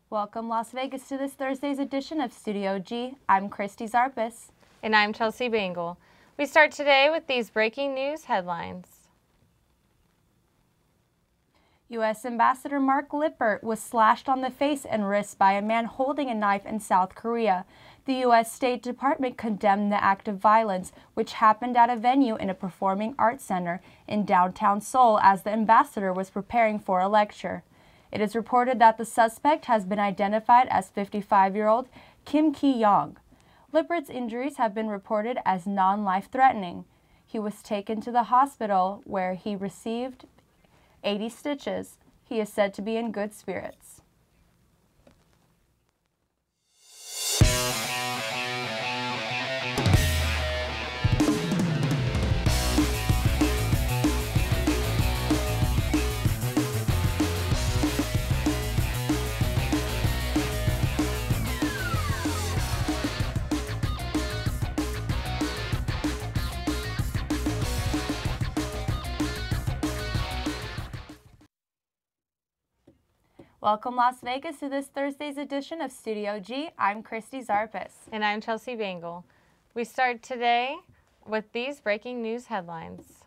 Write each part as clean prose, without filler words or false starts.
Welcome, Las Vegas, to this Thursday's edition of Studio G. I'm Christy Zarpis. And I'm Chelsea Bangle. We start today with these breaking news headlines. U.S. Ambassador Mark Lippert was slashed on the face and wrist by a man holding a knife in South Korea. The U.S. State Department condemned the act of violence, which happened at a venue in a performing arts center in downtown Seoul as the ambassador was preparing for a lecture. It is reported that the suspect has been identified as 55-year-old Kim Ki-young. Lippert's injuries have been reported as non-life-threatening. He was taken to the hospital where he received 80 stitches. He is said to be in good spirits. Welcome, Las Vegas, to this Thursday's edition of Studio G. I'm Christy Zarpis. And I'm Chelsea Bangle. We start today with these breaking news headlines.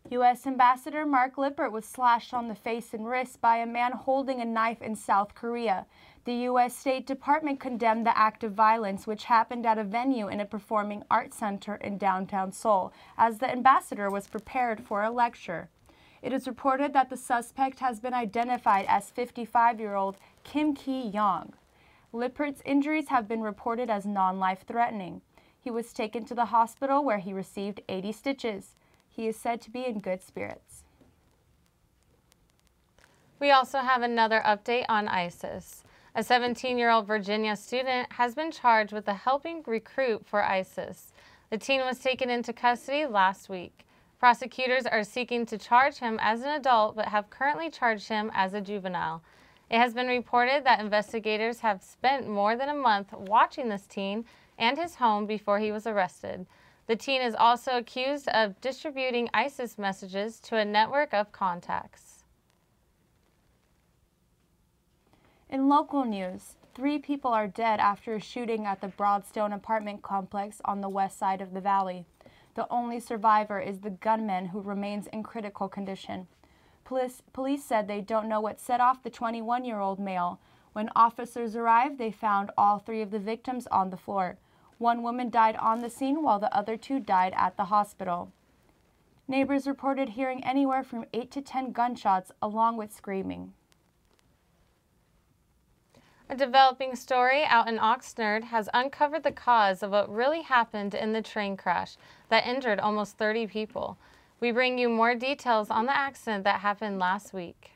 U.S. Ambassador Mark Lippert was slashed on the face and wrist by a man holding a knife in South Korea. The U.S. State Department condemned the act of violence, which happened at a venue in a performing arts center in downtown Seoul, as the ambassador was prepared for a lecture. It is reported that the suspect has been identified as 55-year-old Kim Ki-young. Lippert's injuries have been reported as non-life-threatening. He was taken to the hospital where he received 80 stitches. He is said to be in good spirits. We also have another update on ISIS. A 17-year-old Virginia student has been charged with helping recruit for ISIS. The teen was taken into custody last week. Prosecutors are seeking to charge him as an adult but have currently charged him as a juvenile. It has been reported that investigators have spent more than a month watching this teen and his home before he was arrested. The teen is also accused of distributing ISIS messages to a network of contacts. In local news, 3 people are dead after a shooting at the Broadstone apartment complex on the west side of the valley. The only survivor is the gunman, who remains in critical condition. Police said they don't know what set off the 21-year-old male. When officers arrived, they found all 3 of the victims on the floor. 1 woman died on the scene while the other 2 died at the hospital. Neighbors reported hearing anywhere from 8 to 10 gunshots along with screaming. A developing story out in Oxnard has uncovered the cause of what really happened in the train crash that injured almost 30 people. We bring you more details on the accident that happened last week.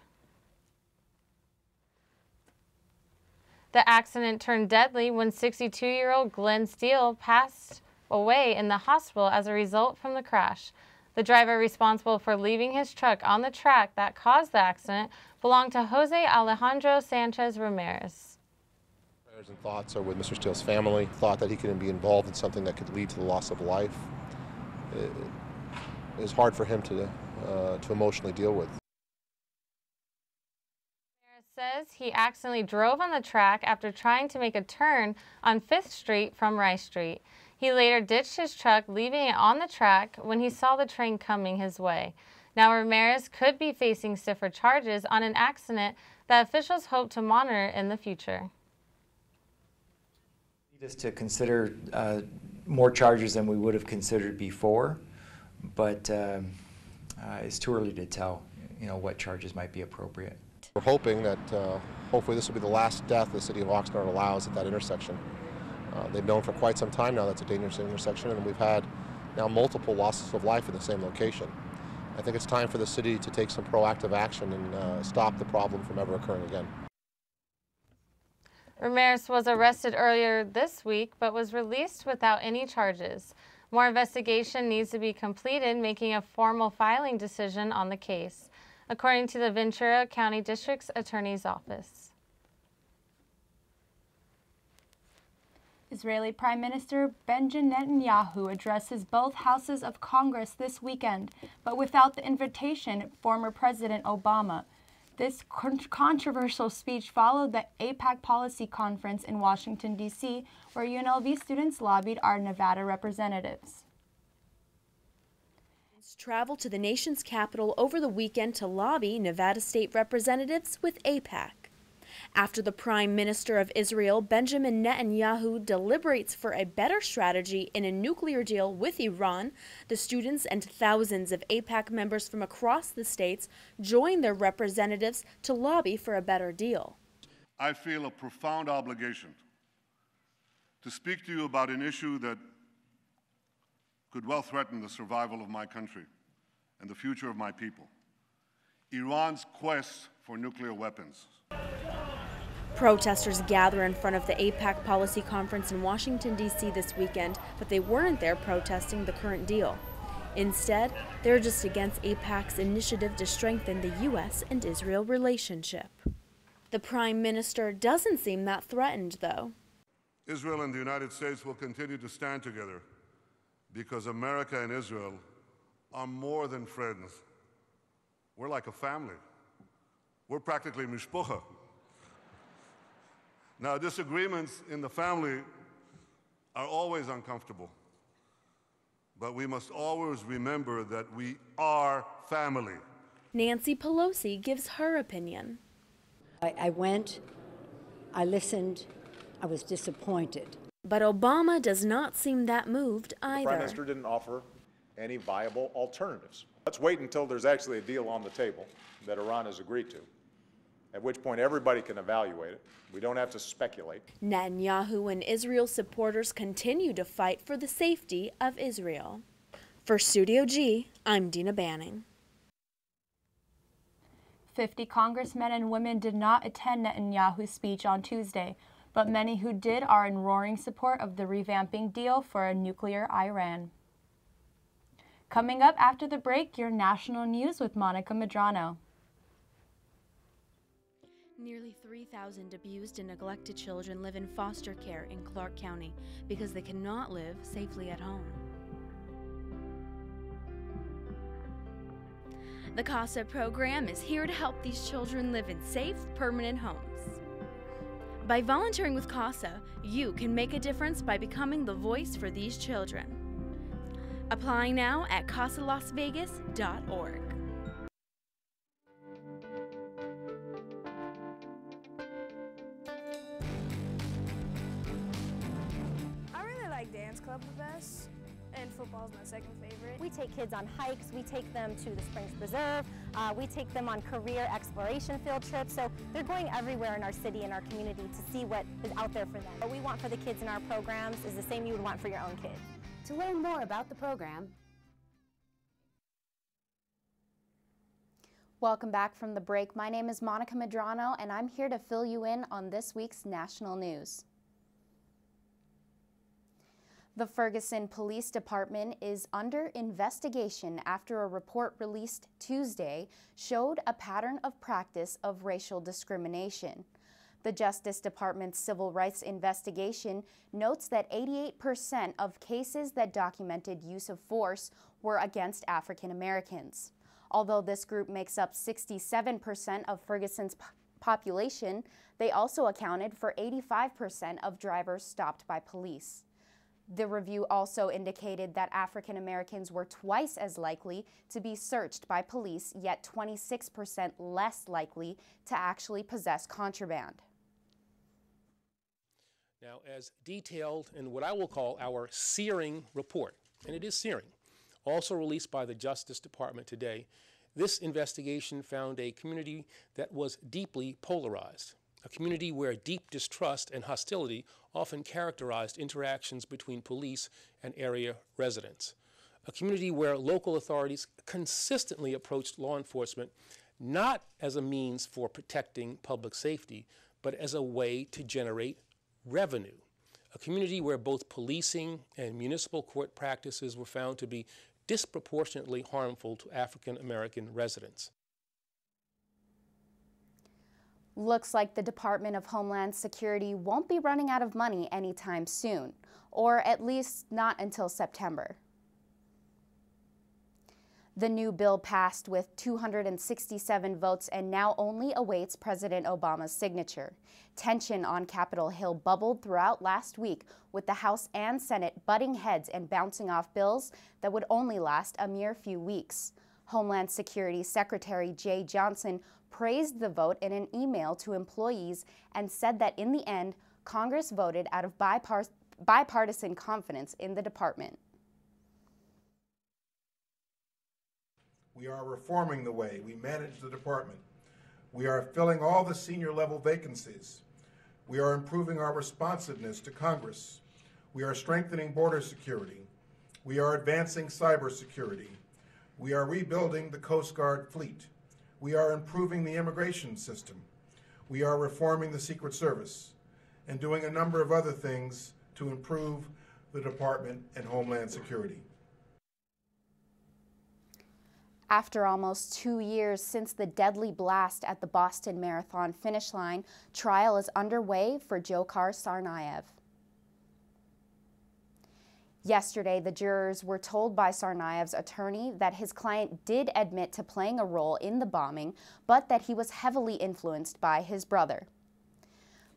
The accident turned deadly when 62-year-old Glenn Steele passed away in the hospital as a result from the crash. The driver responsible for leaving his truck on the track that caused the accident belonged to Jose Alejandro Sanchez Ramirez. Prayers and thoughts are with Mr. Steele's family. Thought that he couldn't be involved in something that could lead to the loss of life. It is hard for him to emotionally deal with. Ramirez says he accidentally drove on the track after trying to make a turn on 5th Street from Rice Street. He later ditched his truck, leaving it on the track when he saw the train coming his way. Now Ramirez could be facing stiffer charges on an accident that officials hope to monitor in the future. Just to consider more charges than we would have considered before, but it's too early to tell, what charges might be appropriate. We're hoping that hopefully this will be the last death the city of Oxnard allows at that intersection. They've known for quite some time now that's a dangerous intersection, and we've had now multiple losses of life in the same location. I think it's time for the city to take some proactive action and stop the problem from ever occurring again. Ramirez was arrested earlier this week but was released without any charges. More investigation needs to be completed, making a formal filing decision on the case, according to the Ventura County District's Attorney's Office. Israeli Prime Minister Benjamin Netanyahu addresses both houses of Congress this weekend, but without the invitation former President Obama. This controversial speech followed the AIPAC policy conference in Washington, D.C., where UNLV students lobbied our Nevada representatives. Traveled to the nation's capital over the weekend to lobby Nevada state representatives with AIPAC. After the Prime Minister of Israel, Benjamin Netanyahu, deliberates for a better strategy in a nuclear deal with Iran, the students and thousands of AIPAC members from across the states joined their representatives to lobby for a better deal. I feel a profound obligation to speak to you about an issue that could well threaten the survival of my country and the future of my people: Iran's quest for nuclear weapons. Protesters gather in front of the AIPAC policy conference in Washington, D.C. this weekend, but they weren't there protesting the current deal. Instead, they're just against AIPAC's initiative to strengthen the U.S. and Israel relationship. The Prime Minister doesn't seem that threatened, though. Israel and the United States will continue to stand together because America and Israel are more than friends. We're like a family. We're practically mishpucha. Now, disagreements in the family are always uncomfortable, but we must always remember that we are family. Nancy Pelosi gives her opinion. I went, I listened, I was disappointed. But Obama does not seem that moved either. The Prime Minister didn't offer any viable alternatives. Let's wait until there's actually a deal on the table that Iran has agreed to, at which point everybody can evaluate it. We don't have to speculate. Netanyahu and Israel supporters continue to fight for the safety of Israel. For Studio G, I'm Dina Banning. 50 congressmen and women did not attend Netanyahu's speech on Tuesday, but many who did are in roaring support of the revamping deal for a nuclear Iran. Coming up after the break, your national news with Monica Medrano. Nearly 3,000 abused and neglected children live in foster care in Clark County because they cannot live safely at home. The CASA program is here to help these children live in safe, permanent homes. By volunteering with CASA, you can make a difference by becoming the voice for these children. Apply now at casalasvegas.org. Dance club the best, and football is my second favorite. We take kids on hikes, we take them to the Springs Preserve, we take them on career exploration field trips, so they're going everywhere in our city and our community to see what is out there for them. What we want for the kids in our programs is the same you would want for your own kid. To learn more about the program. Welcome back from the break. My name is Monica Medrano, and I'm here to fill you in on this week's national news. The Ferguson Police Department is under investigation after a report released Tuesday showed a pattern of practice of racial discrimination. The Justice Department's Civil Rights Investigation notes that 88% of cases that documented use of force were against African Americans. Although this group makes up 67% of Ferguson's population, they also accounted for 85% of drivers stopped by police. The review also indicated that African Americans were twice as likely to be searched by police, yet 26% less likely to actually possess contraband. Now, as detailed in what I will call our searing report, and it is searing, also released by the Justice Department today, this investigation found a community that was deeply polarized. A community where deep distrust and hostility often characterized interactions between police and area residents. A community where local authorities consistently approached law enforcement not as a means for protecting public safety, but as a way to generate revenue. A community where both policing and municipal court practices were found to be disproportionately harmful to African American residents. Looks like the Department of Homeland Security won't be running out of money anytime soon, or at least not until September. The new bill passed with 267 votes and now only awaits President Obama's signature. Tension on Capitol Hill bubbled throughout last week, with the House and Senate butting heads and bouncing off bills that would only last a mere few weeks. Homeland Security Secretary Jay Johnson praised the vote in an email to employees and said that in the end, Congress voted out of bipartisan confidence in the department. We are reforming the way we manage the department. We are filling all the senior level vacancies. We are improving our responsiveness to Congress. We are strengthening border security. We are advancing cybersecurity. We are rebuilding the Coast Guard fleet. We are improving the immigration system. We are reforming the Secret Service and doing a number of other things to improve the department and Homeland Security. After almost 2 years since the deadly blast at the Boston Marathon finish line, trial is underway for Dzhokhar Tsarnaev. Yesterday, the jurors were told by Tsarnaev's attorney that his client did admit to playing a role in the bombing, but that he was heavily influenced by his brother.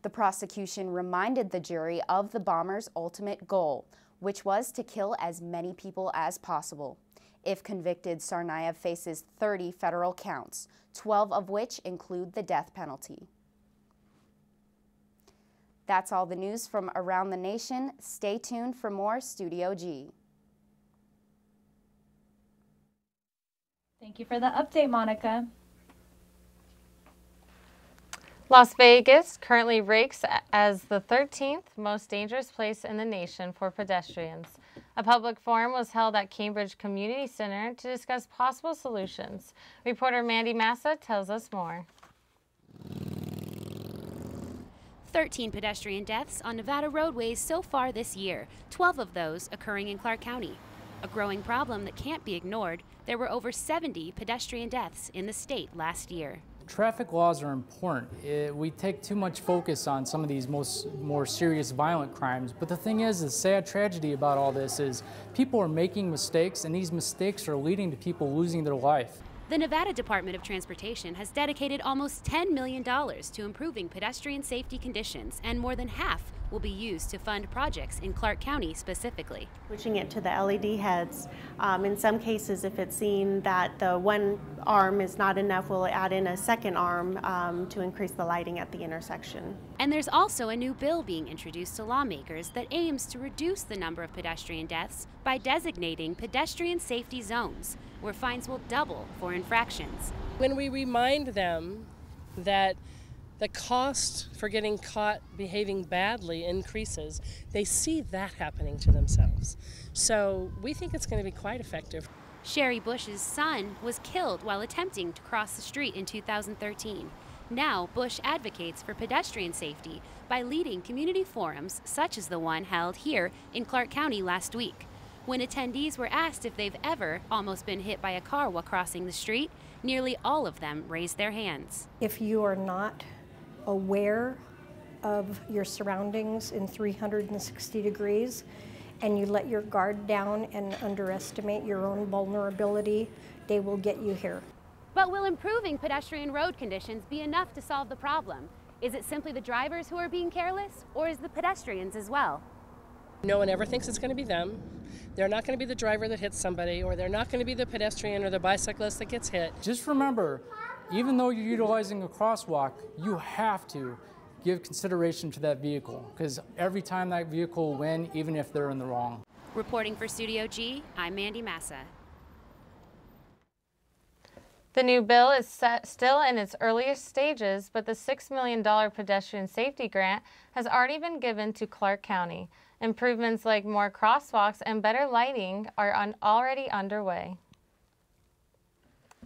The prosecution reminded the jury of the bomber's ultimate goal, which was to kill as many people as possible. If convicted, Tsarnaev faces 30 federal counts, 12 of which include the death penalty. That's all the news from around the nation. Stay tuned for more Studio G. Thank you for the update, Monica. Las Vegas currently ranks as the 13th most dangerous place in the nation for pedestrians. A public forum was held at Cambridge Community Center to discuss possible solutions. Reporter Mandy Massa tells us more. 13 pedestrian deaths on Nevada roadways so far this year, 12 of those occurring in Clark County. A growing problem that can't be ignored, there were over 70 pedestrian deaths in the state last year. Traffic laws are important. We take too much focus on some of these more serious violent crimes, but the thing is, the sad tragedy about all this is people are making mistakes, and these mistakes are leading to people losing their life. The Nevada Department of Transportation has dedicated almost $10 million to improving pedestrian safety conditions, and more than half will be used to fund projects in Clark County specifically. Switching it to the LED heads. In some cases, if it's seen that the one arm is not enough, we'll add in a second arm to increase the lighting at the intersection. And there's also a new bill being introduced to lawmakers that aims to reduce the number of pedestrian deaths by designating pedestrian safety zones, where fines will double for infractions. When we remind them that the cost for getting caught behaving badly increases, they see that happening to themselves. So we think it's going to be quite effective. Sherry Bush's son was killed while attempting to cross the street in 2013. Now, Bush advocates for pedestrian safety by leading community forums such as the one held here in Clark County last week. When attendees were asked if they've ever almost been hit by a car while crossing the street, nearly all of them raised their hands. If you are not aware of your surroundings in 360 degrees and you let your guard down and underestimate your own vulnerability, they will get you here. But will improving pedestrian road conditions be enough to solve the problem? Is it simply the drivers who are being careless, or is the pedestrians as well? No one ever thinks it's going to be them. They're not going to be the driver that hits somebody, or they're not going to be the pedestrian or the bicyclist that gets hit. Just remember, even though you're utilizing a crosswalk, you have to give consideration to that vehicle, because every time that vehicle will win, even if they're in the wrong. Reporting for Studio G, I'm Mandy Massa. The new bill is still in its earliest stages, but the $6 million pedestrian safety grant has already been given to Clark County. Improvements like more crosswalks and better lighting are already underway.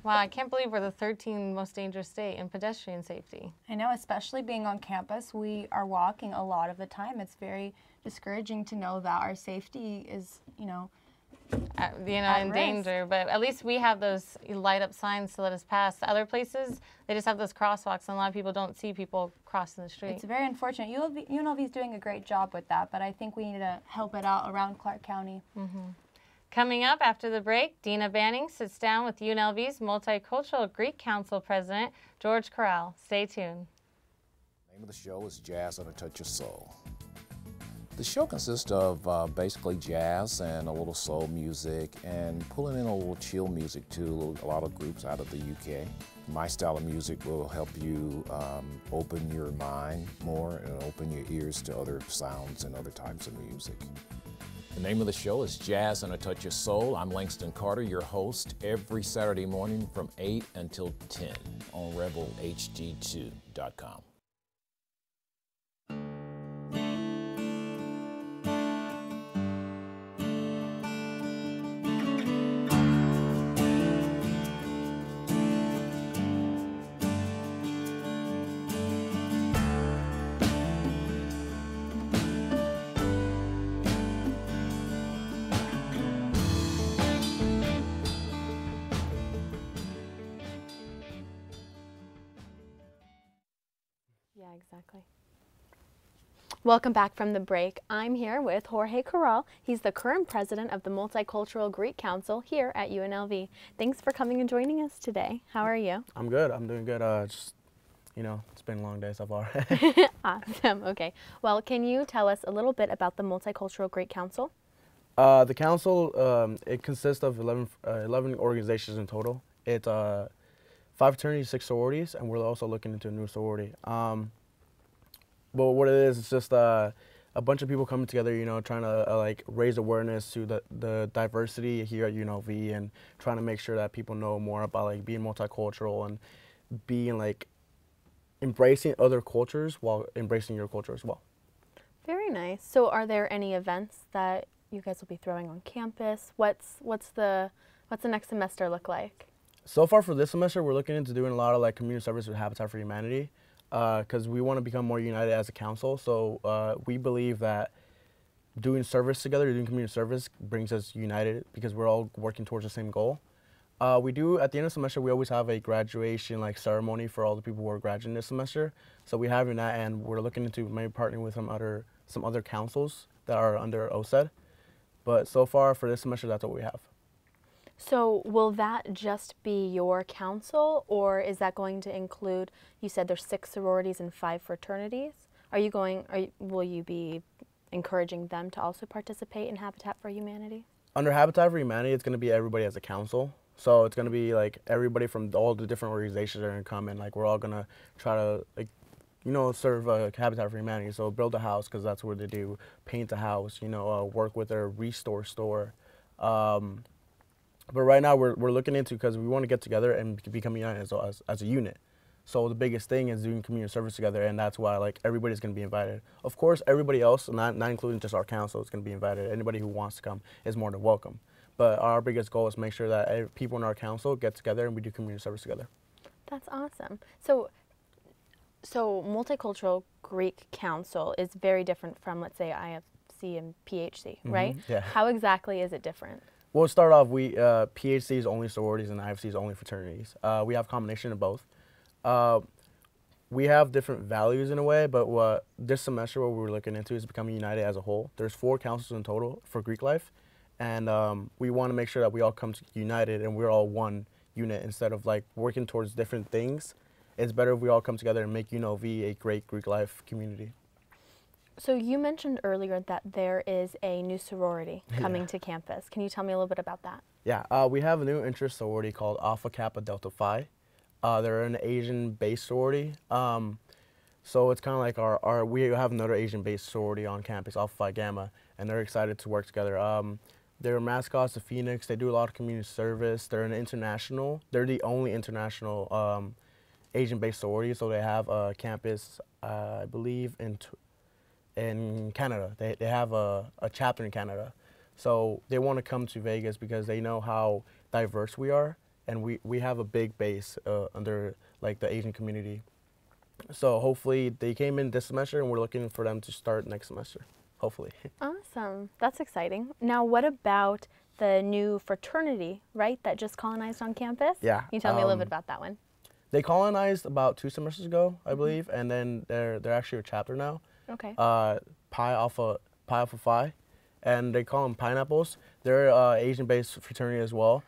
Wow, I can't believe we're the 13th most dangerous state in pedestrian safety. I know, especially being on campus, we are walking a lot of the time. It's very discouraging to know that our safety is, in danger, but at least we have those light up signs to let us pass. Other places, they just have those crosswalks, and a lot of people don't see people crossing the street. It's very unfortunate. UNLV is doing a great job with that, but I think we need to help it out around Clark County. Mm-hmm. Coming up after the break, Dina Banning sits down with UNLV's Multicultural Greek Council President, George Corral. Stay tuned. The name of the show is Jazz and a Touch of Soul. The show consists of basically jazz and a little soul music and pulling in a little chill music too, a lot of groups out of the UK. My style of music will help you open your mind more and open your ears to other sounds and other types of music. The name of the show is Jazz and a Touch of Soul. I'm Langston Carter, your host, every Saturday morning from 8 until 10 on rebelhg2.com. Yeah, exactly. Welcome back from the break. I'm here with Jorge Corral. He's the current president of the Multicultural Greek Council here at UNLV. Thanks for coming and joining us today. How are you? I'm good. I'm doing good. Just, you know, it's been a long day so far. Awesome. Okay. Well, can you tell us a little bit about the Multicultural Greek Council? The council, it consists of 11 organizations in total. It's 5 fraternities, 6 sororities, and we're also looking into a new sorority. But what it is, it's just a bunch of people coming together, you know, trying to like raise awareness to the diversity here at UNLV and trying to make sure that people know more about like being multicultural and being like embracing other cultures while embracing your culture as well. Very nice. So are there any events that you guys will be throwing on campus? What's the next semester look like? So far for this semester, we're looking into doing a lot of like community service with Habitat for Humanity because we want to become more united as a council. So we believe that doing service together, doing community service brings us united because we're all working towards the same goal. We do, at the end of the semester, we always have a graduation like ceremony for all the people who are graduating this semester. So we have that, and we're looking into maybe partnering with some other councils that are under OSED. But so far for this semester, that's what we have. So will that just be your council, or is that going to include, you said there's 6 sororities and 5 fraternities. Will you be encouraging them to also participate in Habitat for Humanity? Under Habitat for Humanity, it's going to be everybody as a council. So it's going to be like everybody from all the different organizations are going to come and like we're all going to try to like, you know, serve Habitat for Humanity. So build a house because that's what they do, paint a house, you know, work with their restore store. But right now we're looking into, because we want to get together and become united as a unit. So the biggest thing is doing community service together, and that's why like everybody's going to be invited. Of course, everybody else, not including just our council, is going to be invited. Anybody who wants to come is more than welcome. But our biggest goal is make sure that people in our council get together and we do community service together. That's awesome. So Multicultural Greek Council is very different from, let's say, IFC and PHC, right? Yeah. How exactly is it different? Well, to start off, PHC is only sororities and IFC is only fraternities. We have a combination of both. We have different values in a way, but this semester what we're looking into is becoming united as a whole. There's 4 councils in total for Greek life, and we want to make sure that we all come united and we're all one unit instead of like working towards different things. It's better if we all come together and make UNLV a great Greek life community. So you mentioned earlier that there is a new sorority coming to campus. Can you tell me a little bit about that? Yeah, we have a new interest sorority called Alpha Kappa Delta Phi. They're an Asian-based sorority. So it's kind of like we have another Asian-based sorority on campus, Alpha Phi Gamma, and they're excited to work together. Their mascot's the Phoenix. They do a lot of community service. They're the only international Asian-based sorority. So they have a campus, I believe, in Canada. They have a chapter in Canada. So they want to come to Vegas because they know how diverse we are, and we have a big base under like the Asian community. So hopefully they came in this semester, and we're looking for them to start next semester, hopefully. Awesome. That's exciting. Now, what about the new fraternity, right, that just colonized on campus? Yeah. Can you tell me a little bit about that one? They colonized about 2 semesters ago, I believe, and then they're actually a chapter now. Okay. Pi Alpha Phi, and they call them pineapples. They're Asian-based fraternity as well.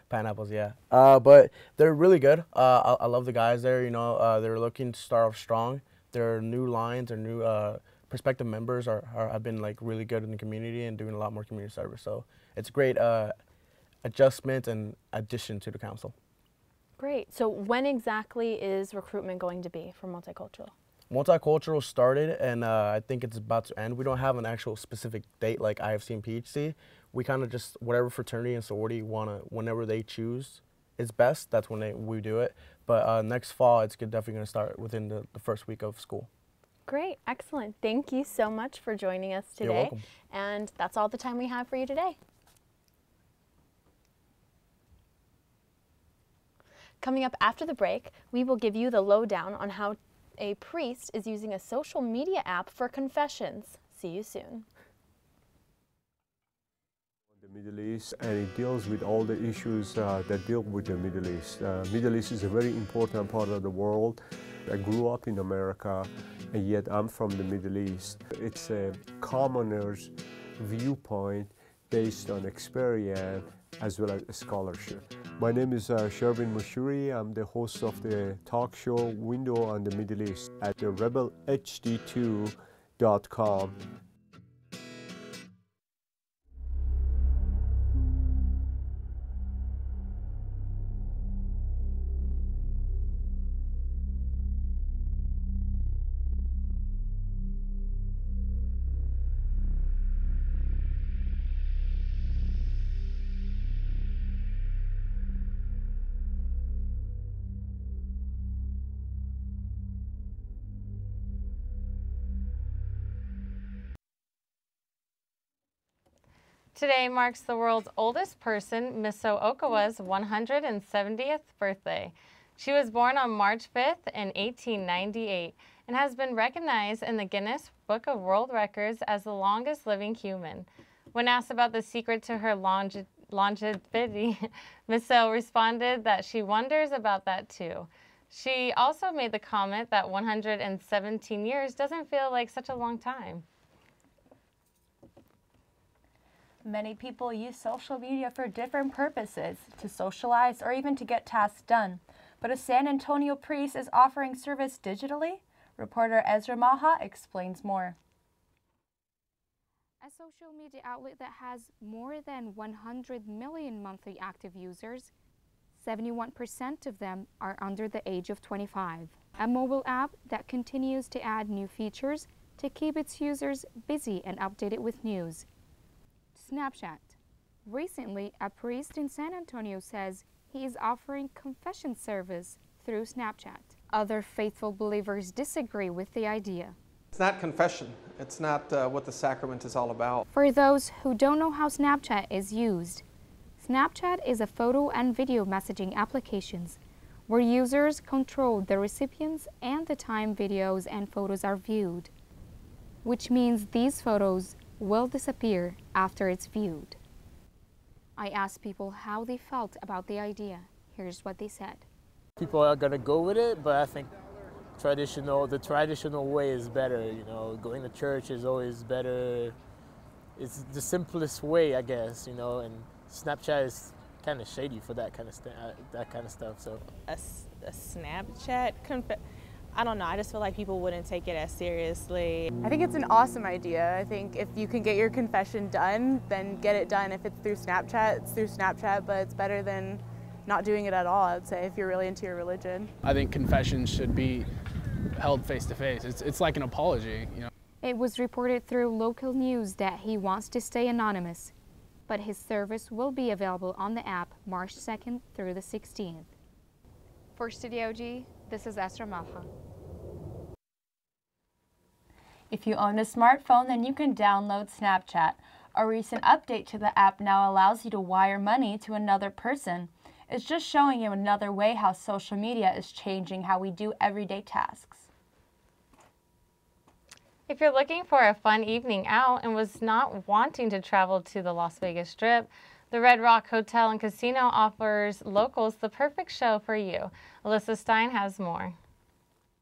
Pineapples, yeah. But they're really good. I love the guys there. You know, they're looking to start off strong. Their new lines, their new prospective members have been like really good in the community and doing a lot more community service. So it's a great adjustment and addition to the council. Great. So when exactly is recruitment going to be for multicultural? Multicultural started, and I think it's about to end. We don't have an actual specific date like IFC and PHC. We kind of just, whatever fraternity and sorority whenever they choose is best, that's when we do it. But next fall, it's definitely going to start within the first week of school. Great, excellent. Thank you so much for joining us today. You're welcome. And that's all the time we have for you today. Coming up after the break, we will give you the lowdown on how a priest is using a social media app for confessions. See you soon. The Middle East, and it deals with all the issues that deal with the Middle East. Middle East is a very important part of the world. I grew up in America, and yet I'm from the Middle East. It's a commoner's viewpoint based on experience as well as scholarship. My name is Shervin Mushuri. I'm the host of the talk show Window on the Middle East at the rebelhd2.com. Today marks the world's oldest person, Miso Okawa's 170th birthday. She was born on March 5th in 1898 and has been recognized in the Guinness Book of World Records as the longest living human. When asked about the secret to her longevity, Miso responded that she wonders about that too. She also made the comment that 117 years doesn't feel like such a long time. Many people use social media for different purposes, to socialize or even to get tasks done. But a San Antonio priest is offering service digitally? Reporter Ezra Maha explains more. A social media outlet that has more than 100 million monthly active users, 71% of them are under the age of 25. A mobile app that continues to add new features to keep its users busy and updated with news. Snapchat. Recently, a priest in San Antonio says he is offering confession service through Snapchat. Other faithful believers disagree with the idea. It's not confession. It's not what the sacrament is all about. For those who don't know how Snapchat is used, Snapchat is a photo and video messaging applications where users control the recipients and the time videos and photos are viewed, which means these photos will disappear after it's viewed. I asked people how they felt about the idea. Here's what they said. People are gonna go with it, but I think the traditional way is better. You know, going to church is always better. It's the simplest way, I guess. You know, and Snapchat is kind of shady for that kind of stuff. So a Snapchat I don't know, I just feel like people wouldn't take it as seriously. I think it's an awesome idea. I think if you can get your confession done, then get it done. If it's through Snapchat, it's through Snapchat, but it's better than not doing it at all, I'd say, if you're really into your religion. I think confessions should be held face to face. It's like an apology, you know. It was reported through local news that he wants to stay anonymous, but his service will be available on the app March 2nd through the 16th. For Studio G, this is Esra Maha. If you own a smartphone, then you can download Snapchat. A recent update to the app now allows you to wire money to another person. It's just showing you another way how social media is changing how we do everyday tasks. If you're looking for a fun evening out and was not wanting to travel to the Las Vegas Strip, the Red Rock Hotel and Casino offers locals the perfect show for you. Alyssa Stein has more.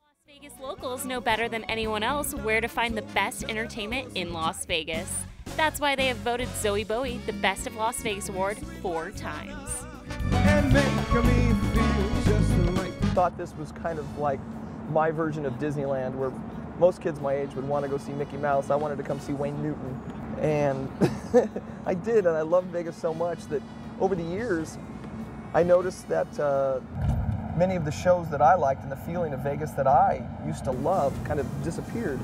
Las Vegas locals know better than anyone else where to find the best entertainment in Las Vegas. That's why they have voted Zoe Bowie the Best of Las Vegas Award 4 times. And make me feel just right. Thought this was kind of like my version of Disneyland, where most kids my age would want to go see Mickey Mouse. I wanted to come see Wayne Newton, and I did, and I loved Vegas so much that over the years I noticed that many of the shows that I liked and the feeling of Vegas that I used to love kind of disappeared.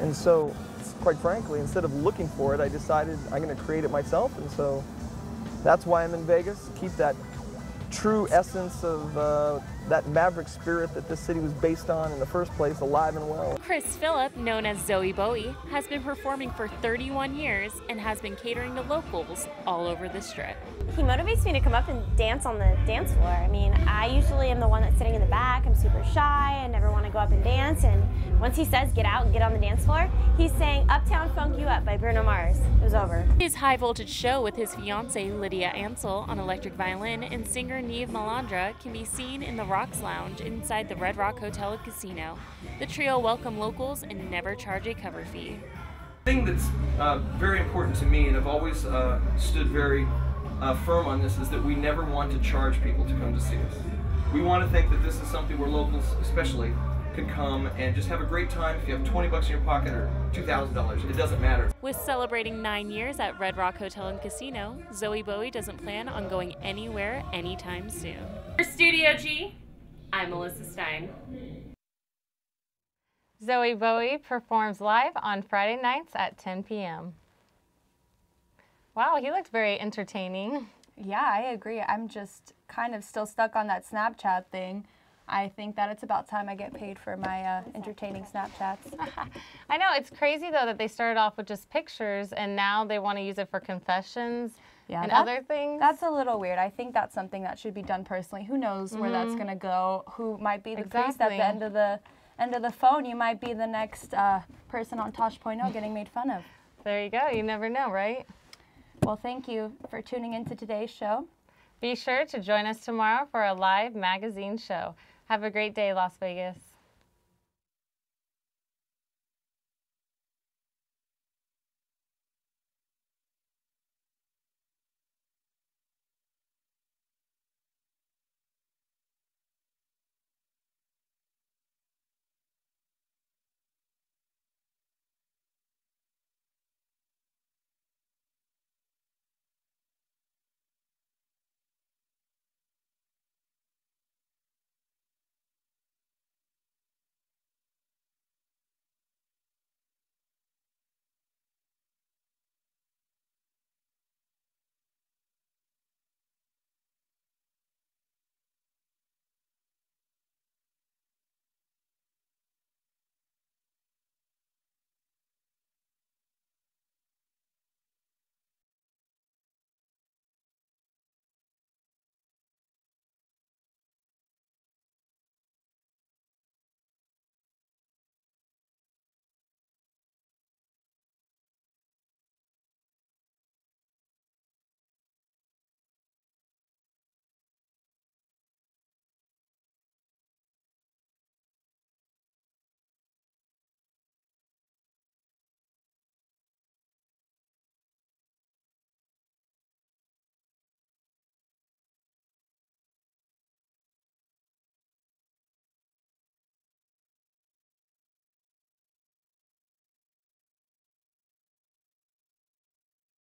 And so, quite frankly, instead of looking for it, I decided I'm going to create it myself, and so that's why I'm in Vegas. Keep that true essence of that maverick spirit that this city was based on in the first place alive and well. Chris Phillip, known as Zoe Bowie, has been performing for 31 years and has been catering to locals all over the Strip. He motivates me to come up and dance on the dance floor. I mean, I usually am the one that's sitting in the back. I'm super shy. I never want to go up and dance. And once he says get out and get on the dance floor, he's saying Uptown Funk You Up by Bruno Mars. It was over. His high voltage show with his fiancée Lydia Ansel on electric violin and singer Neve Malandra can be seen in the Rocks Lounge inside the Red Rock Hotel and Casino. The trio welcome locals and never charge a cover fee. The thing that's very important to me, and I've always stood very firm on this, is that we never want to charge people to come to see us. We want to think that this is something where locals especially could come and just have a great time. If you have 20 bucks in your pocket or $2,000, it doesn't matter. With celebrating 9 years at Red Rock Hotel and Casino, Zoe Bowie doesn't plan on going anywhere anytime soon. For Studio G, I'm Melissa Stein. Zoe Bowie performs live on Friday nights at 10 p.m. Wow, he looked very entertaining. Yeah, I agree. I'm just kind of still stuck on that Snapchat thing. I think that it's about time I get paid for my entertaining Snapchats. I know, it's crazy though that they started off with just pictures and now they want to use it for confessions and other things. That's a little weird. I think that's something that should be done personally. Who knows where that's going to go? Who might be the priest at the end of the phone? You might be the next person on Tosh.0 getting made fun of. There you go. You never know, right? Well, thank you for tuning into today's show. Be sure to join us tomorrow for a live magazine show. Have a great day, Las Vegas.